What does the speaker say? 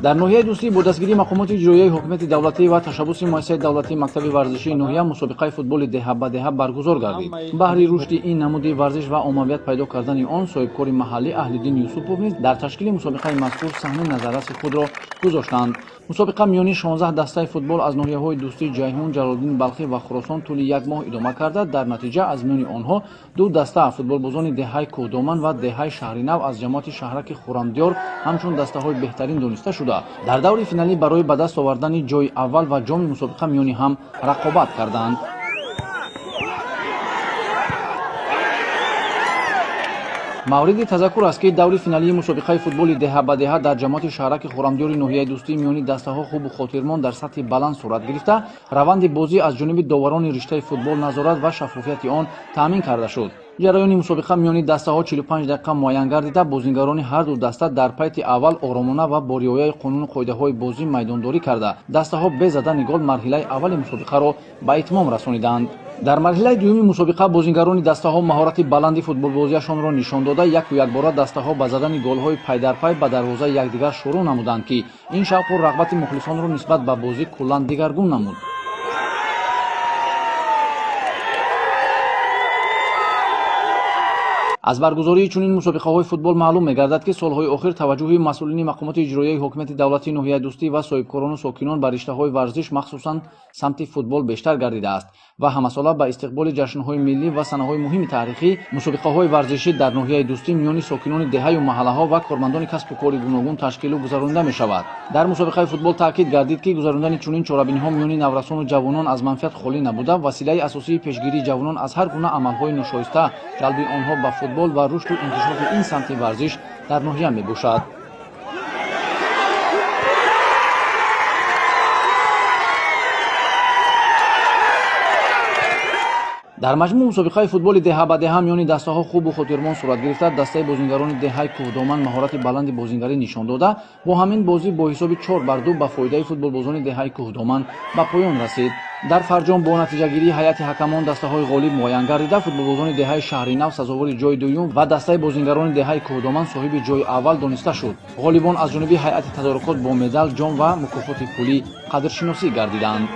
дар ноҳияи дӯстӣ бо дастгирии мақомоти иҷроияи ҳокимияти давлатӣ ва ташаббуси муассисаи давлатии мактаби варзишии ноҳия мусобиқаи футболи деҳа ба деҳа баргузор гардид. баҳри рушди ин намуди варзиш ва оммавият пайдо кардани он соҳибкори маҳаллӣ Аҳлиддин Юсупов низ дар ташкили мусобиқаи мазкур саҳни назарраси худро гузоштанд. мусобиқа миёни 16 дастаи футбол аз ноҳияҳои дӯстӣ ҷайҳун, ҷалолиддин балхӣ ва хуросон тӯли як моҳ идома карда, дар натиҷа аз миёни онҳо ду даста футболбозони деҳаи Кӯҳдоман ва деҳаи Шаҳринав аз ҷамоати шаҳраки Хуррамдиёр ҳамчун дастаҳои беҳтарин дониста шуда дар даври финалӣ барои ба даст овардани ҷои аввал ва ҷоми мусобиқа миёни ҳам рақобат карданд. мавриди тазаккур аст ки даври финалии мусобиқаи футболи деҳа ба деҳа дар ҷамоати шаҳраки Хуррамдиёри ноҳияи дӯстӣ миёни дастаҳо хубу хотирмон дар сатҳи баланд сурат гирифта, раванди бозӣ аз ҷониби доварони риштаи футбол назорат ва шаффофияти он таъмин карда шуд. ҷараёни мусобиқа миёни дастаҳо 45 дақиқа муайян гардида, бозингарони ҳарду даста дар пайти аввал оромона ва бо риояи қонуну қоидаҳои бозӣ майдондорӣ карда, дастаҳо бе задани гол марҳилаи аввали мусобиқаро ба итмом расониданд. дар марҳилаи дуюми мусобиқа бозингарони дастаҳо маҳорати баланди футболбозиашонро нишон дода, яку якбора дастаҳо ба задани голҳои пайдарпай ба дарвозаи якдигар шурӯъ намуданд, ки ин шавқу рағбати мухлисонро нисбат ба бозӣ куллан дигаргун намуд. аз баргузории чунин мусобиқаҳои футбол маълум мегардад, ки солҳои охир таваҷҷӯҳи масъулини мақомоти иҷроияи ҳокимияти давлатии ноҳияи дӯстӣ ва соҳибкорону сокинон ба риштаҳои варзиш, махсусан самти футбол бештар гардидааст ва ҳамасола ба истиқболи ҷашнҳои миллӣ ва санаҳои муҳими таърихӣ мусобиқаҳои варзишӣ дар ноҳияи дӯстӣ миёни сокинони деҳаю маҳаллаҳо ва кормандони касбу кори гуногун ташкилу гузаронида мешавад. дар мусобиқаи футбол таъкид гардид, ки гузарондани чунин чорабиниҳо миёни наврасону ҷавонон аз манфиат холӣ набуда, василаи асосии пешгирии ҷавонон аз ҳар гуна амалҳои ношоиста, ҷалби онҳо ба футбол ва рушду интишори ин самти варзиш дар ноҳия мебошад. дар маҷмӯъ мусобиқаи футболи деҳа ба деҳа миёни дастаҳо хубу хотирмон сурат гирифта, дастаи бозингарони деҳаи Кӯҳдоман маҳорати баланди бозингарӣ нишон дода, бо ҳамин бозӣ бо ҳисоби 4-2 ба фоидаи футболбозони деҳаи Кӯҳдоман ба поён расид. дар фарҷом бо натиҷагирии ҳайати ҳакамон дастаҳои ғолиб муайян гардида, футболбозони деҳаи Шаҳринав сазовори ҷои дуюм ва дастаи бозингарони деҳаи Кӯҳдоман соҳиби ҷои аввал дониста шуд. ғолибон аз ҷониби ҳайати тадорукот бо медал, ҷом ва мукофоти пулӣ қадршиносӣ гардиданд.